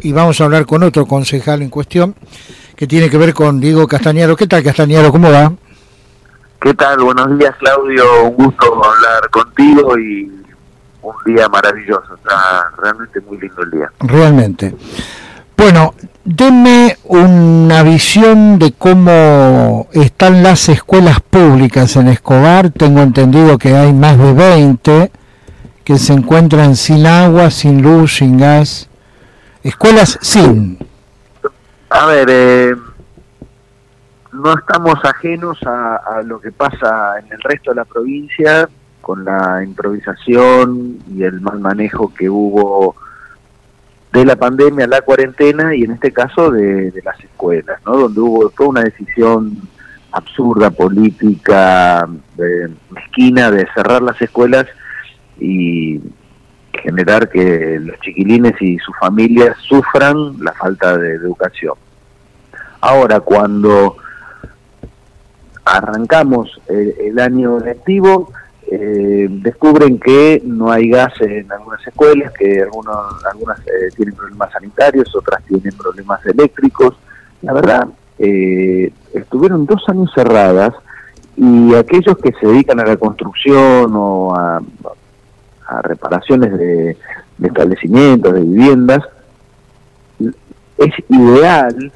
y vamos a hablar con otro concejal en cuestión que tiene que ver con Diego Castañaro. ¿Qué tal, Castañaro? ¿Cómo va? ¿Qué tal? Buenos días, Claudio. Un gusto hablar contigo y un día maravilloso. Está realmente muy lindo el día. Realmente. Bueno, denme una visión de cómo están las escuelas públicas en Escobar. Tengo entendido que hay más de 20 que se encuentran sin agua, sin luz, sin gas. Escuelas sin. A ver, no estamos ajenos a lo que pasa en el resto de la provincia con la improvisación y el mal manejo que hubo de la pandemia, la cuarentena y en este caso de las escuelas, ¿no? Donde hubo toda una decisión absurda, política, mezquina de cerrar las escuelas y generar que los chiquilines y sus familias sufran la falta de educación. Ahora, cuando arrancamos el año lectivo, descubren que no hay gas en algunas escuelas, que algunas tienen problemas sanitarios, otras tienen problemas eléctricos. La verdad, estuvieron 2 años cerradas y aquellos que se dedican a la construcción o a reparaciones de establecimientos, de viviendas, es ideal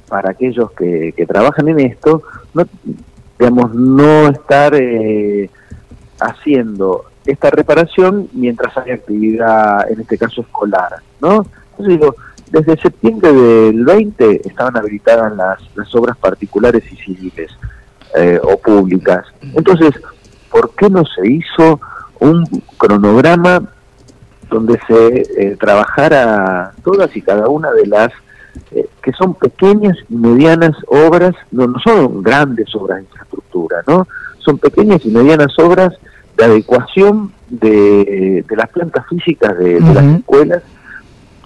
para aquellos que trabajan en esto, no estar haciendo esta reparación mientras hay actividad, en este caso escolar, ¿no? Entonces digo, desde septiembre del 20 estaban habilitadas las obras particulares y civiles o públicas. Entonces, ¿por qué no se hizo un cronograma donde se trabajara todas y cada una de las que son pequeñas y medianas obras, no son grandes obras de infraestructura, ¿no? Son pequeñas y medianas obras de adecuación de las plantas físicas de las escuelas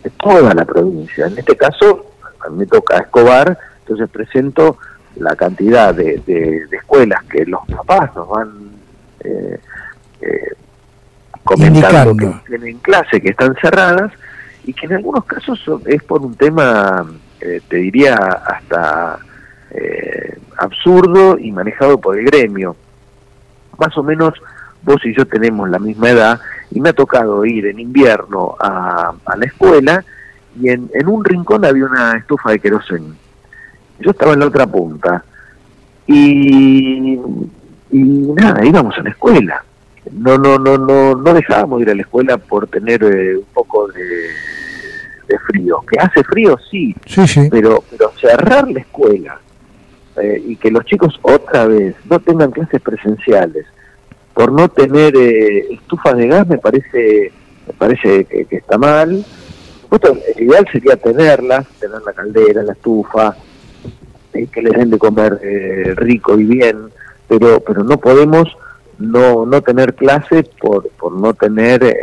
de toda la provincia. En este caso, a mí me toca Escobar, entonces presento la cantidad de escuelas que los papás nos van comentando que tienen clase, que están cerradas, y que en algunos casos es por un tema, te diría, hasta absurdo y manejado por el gremio. Más o menos vos y yo tenemos la misma edad, y me ha tocado ir en invierno a la escuela, y en un rincón había una estufa de queroseno. Yo estaba en la otra punta, y nada, íbamos a la escuela. No dejábamos de ir a la escuela por tener un poco de frío. ¿Que hace frío? Sí. Pero cerrar la escuela y que los chicos otra vez no tengan clases presenciales por no tener estufas de gas me parece que está mal. Supuesto, el ideal sería tener la caldera, la estufa, que les den de comer rico y bien, pero no podemos no tener clase por no tener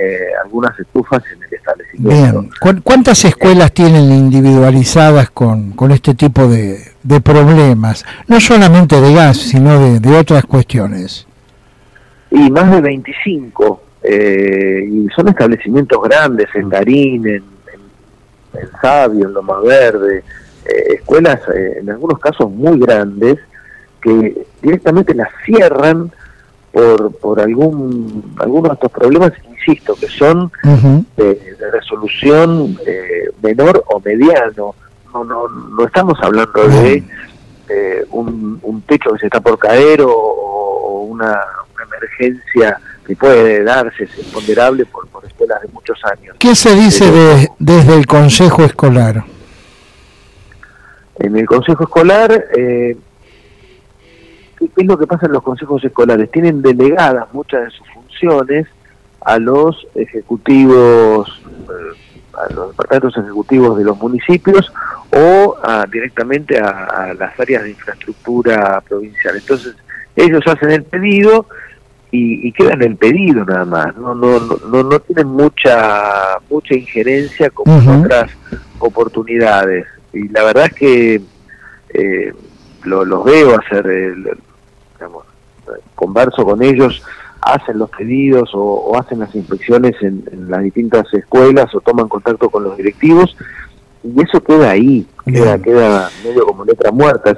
algunas estufas en el establecimiento. Bien. ¿Cuántas escuelas tienen individualizadas con este tipo de problemas? No solamente de gas, sino de otras cuestiones. Y más de 25, y son establecimientos grandes, en Garín, en Sabio, en Loma Verde, escuelas en algunos casos muy grandes, que directamente las cierran por algunos de estos problemas, insisto, que son de resolución menor o mediano. No estamos hablando de un techo que se está por caer o una emergencia que puede darse, es imponderable por escuelas de muchos años. ¿Qué se dice desde el Consejo Escolar? En el Consejo Escolar, ¿qué es lo que pasa en los consejos escolares? Tienen delegadas muchas de sus funciones a los ejecutivos, a los departamentos ejecutivos de los municipios o directamente a las áreas de infraestructura provincial. Entonces, ellos hacen el pedido y queda en el pedido nada más. No tienen mucha injerencia como en otras oportunidades. Y la verdad es que los veo hacer, converso con ellos, hacen los pedidos o hacen las inspecciones en las distintas escuelas o toman contacto con los directivos y eso queda ahí, queda medio como letra muerta.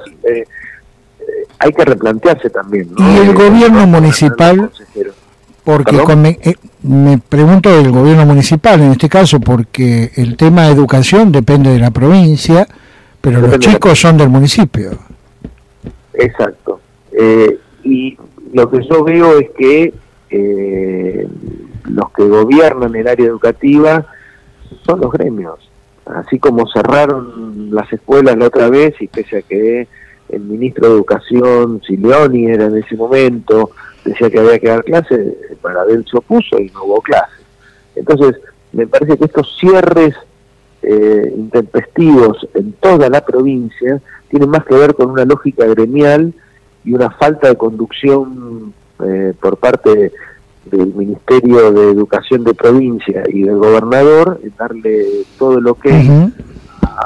Hay que replantearse también, ¿no? Y el gobierno municipal, porque me pregunto del gobierno municipal en este caso, porque el tema de educación depende de la provincia, pero los chicos son del municipio. Exacto. Y lo que yo veo es que los que gobiernan el área educativa son los gremios. Así como cerraron las escuelas la otra vez, y pese a que el ministro de Educación, Silioni, era en ese momento, decía que había que dar clases, Baradel se opuso y no hubo clases. Entonces, me parece que estos cierres intempestivos en toda la provincia tienen más que ver con una lógica gremial y una falta de conducción por parte del Ministerio de Educación de provincia y del gobernador, en darle todo lo que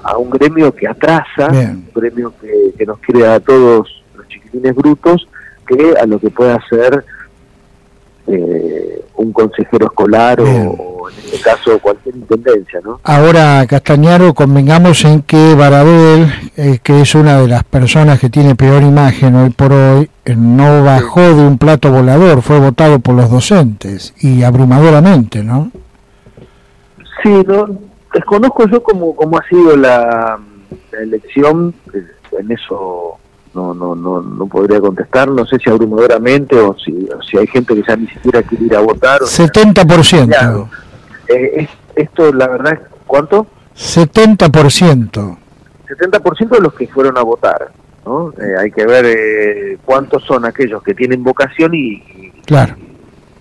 a un gremio que atrasa, un gremio que nos crea a todos los chiquitines brutos, que a lo que pueda hacer un consejero escolar o en este caso cualquier intendencia, ¿no? Ahora, Castañaro, convengamos en que Baradel, que es una de las personas que tiene peor imagen hoy por hoy, no bajó de un plato volador, fue votado por los docentes y abrumadoramente, ¿no? Sí, no, desconozco yo cómo ha sido la elección, en eso no podría contestar, no sé si abrumadoramente o si hay gente que ya ni siquiera quiere ir a votar. 70%. Esto, la verdad, ¿cuánto? 70%. 70% de los que fueron a votar, ¿no? Hay que ver cuántos son aquellos que tienen vocación y claro.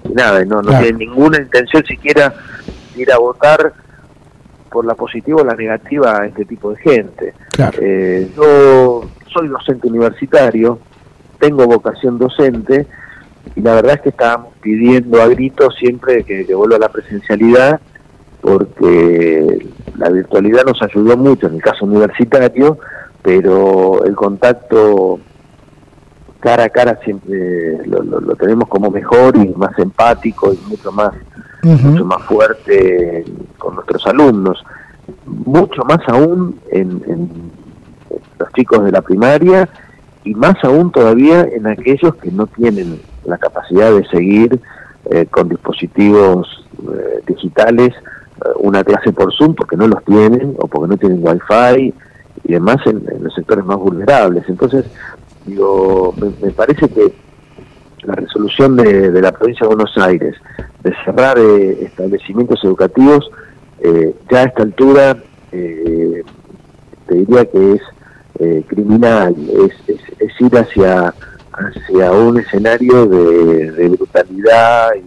Y nada, no tienen ninguna intención siquiera de ir a votar por la positiva o la negativa a este tipo de gente. Claro. Yo soy docente universitario, tengo vocación docente, y la verdad es que estábamos pidiendo a gritos siempre que vuelva a la presencialidad, porque la virtualidad nos ayudó mucho en el caso universitario, pero el contacto cara a cara siempre lo tenemos como mejor y más empático y mucho más fuerte con nuestros alumnos, mucho más aún en los chicos de la primaria, y más aún todavía en aquellos que no tienen la capacidad de seguir con dispositivos digitales una clase por Zoom, porque no los tienen o porque no tienen Wi-Fi y demás en los sectores más vulnerables. Entonces, digo, me parece que la resolución de la provincia de Buenos Aires de cerrar establecimientos educativos ya a esta altura te diría que es criminal, es ir hacia un escenario de brutalidad y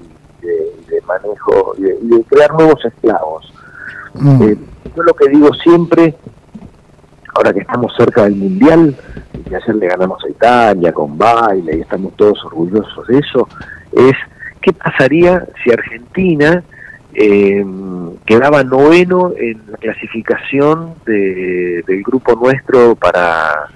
de manejo y de crear nuevos esclavos. Yo lo que digo siempre, ahora que estamos cerca del Mundial, y que ayer le ganamos a Italia con baile y estamos todos orgullosos de eso, es ¿qué pasaría si Argentina quedaba noveno en la clasificación del grupo nuestro para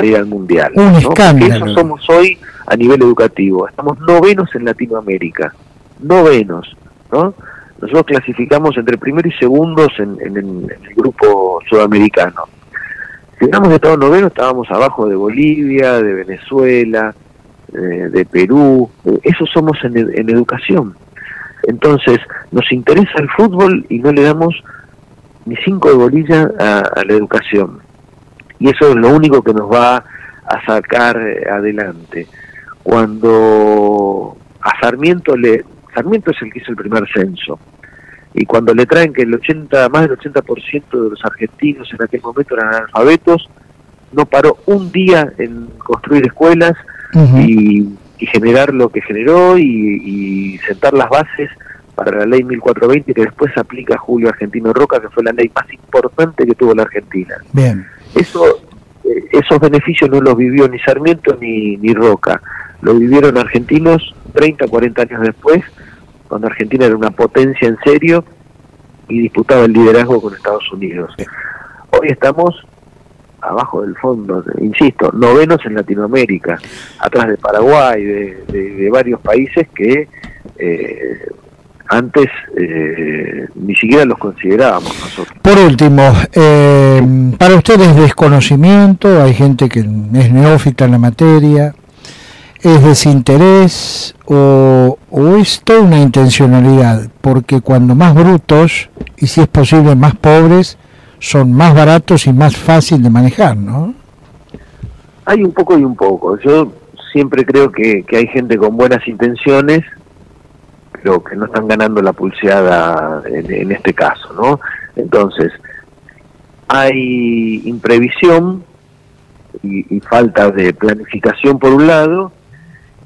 ir al Mundial? Un escándalo. Porque eso somos hoy a nivel educativo. Estamos novenos en Latinoamérica. Novenos, ¿no? Nosotros clasificamos entre primero y segundos en el grupo sudamericano. Si hubiéramos estado novenos, estábamos abajo de Bolivia, de Venezuela, de Perú. Eso somos en educación. Entonces, nos interesa el fútbol y no le damos ni 5 de bolilla a la educación. Y eso es lo único que nos va a sacar adelante. Cuando a Sarmiento es el que hizo el primer censo, y cuando le traen que más del 80% de los argentinos en aquel momento eran analfabetos, no paró un día en construir escuelas y generar lo que generó y sentar las bases para la ley 1420, que después aplica Julio Argentino Roca, que fue la ley más importante que tuvo la Argentina. Bien. Esos beneficios no los vivió ni Sarmiento ni Roca, lo vivieron argentinos 30, 40 años después, cuando Argentina era una potencia en serio y disputaba el liderazgo con Estados Unidos. Hoy estamos abajo del fondo, insisto, novenos en Latinoamérica, atrás de Paraguay, de varios países que antes ni siquiera los considerábamos nosotros. Por último, para ustedes desconocimiento, hay gente que es neófita en la materia, ¿es desinterés o es toda una intencionalidad? Porque cuando más brutos, y si es posible más pobres, son más baratos y más fácil de manejar, ¿no? Hay un poco y un poco. Yo siempre creo que hay gente con buenas intenciones, pero que no están ganando la pulseada en este caso, ¿no? Entonces, hay imprevisión y falta de planificación por un lado,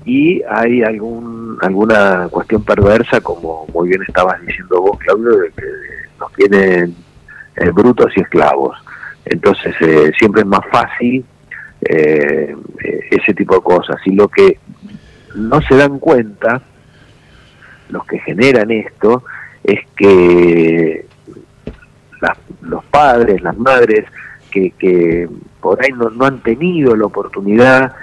y hay alguna cuestión perversa, como muy bien estabas diciendo vos, Claudio, de que nos tienen brutos y esclavos. Entonces siempre es más fácil ese tipo de cosas, y lo que no se dan cuenta los que generan esto es que los padres, las madres que por ahí no han tenido la oportunidad,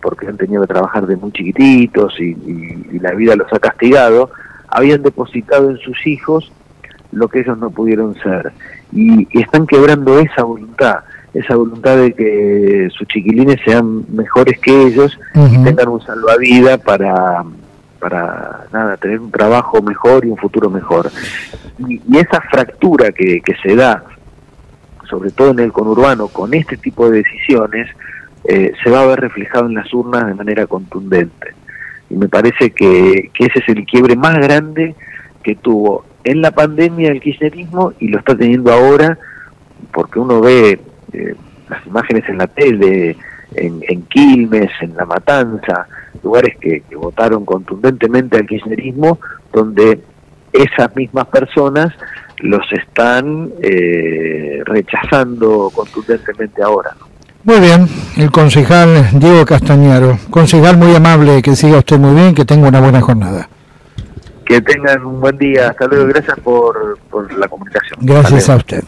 porque han tenido que trabajar de muy chiquititos y la vida los ha castigado, habían depositado en sus hijos lo que ellos no pudieron ser, y están quebrando esa voluntad de que sus chiquilines sean mejores que ellos y tengan un salvavidas para nada, tener un trabajo mejor y un futuro mejor. Y esa fractura que se da, sobre todo en el conurbano, con este tipo de decisiones, se va a ver reflejado en las urnas de manera contundente. Y me parece que ese es el quiebre más grande que tuvo en la pandemia el kirchnerismo, y lo está teniendo ahora, porque uno ve las imágenes en la tele, en Quilmes, en La Matanza, lugares que votaron contundentemente al kirchnerismo, donde esas mismas personas los están rechazando contundentemente ahora, ¿no? Muy bien, el concejal Diego Castañaro. Concejal, muy amable, que siga usted muy bien, que tenga una buena jornada. Que tengan un buen día, hasta luego, gracias por la comunicación. Gracias a usted.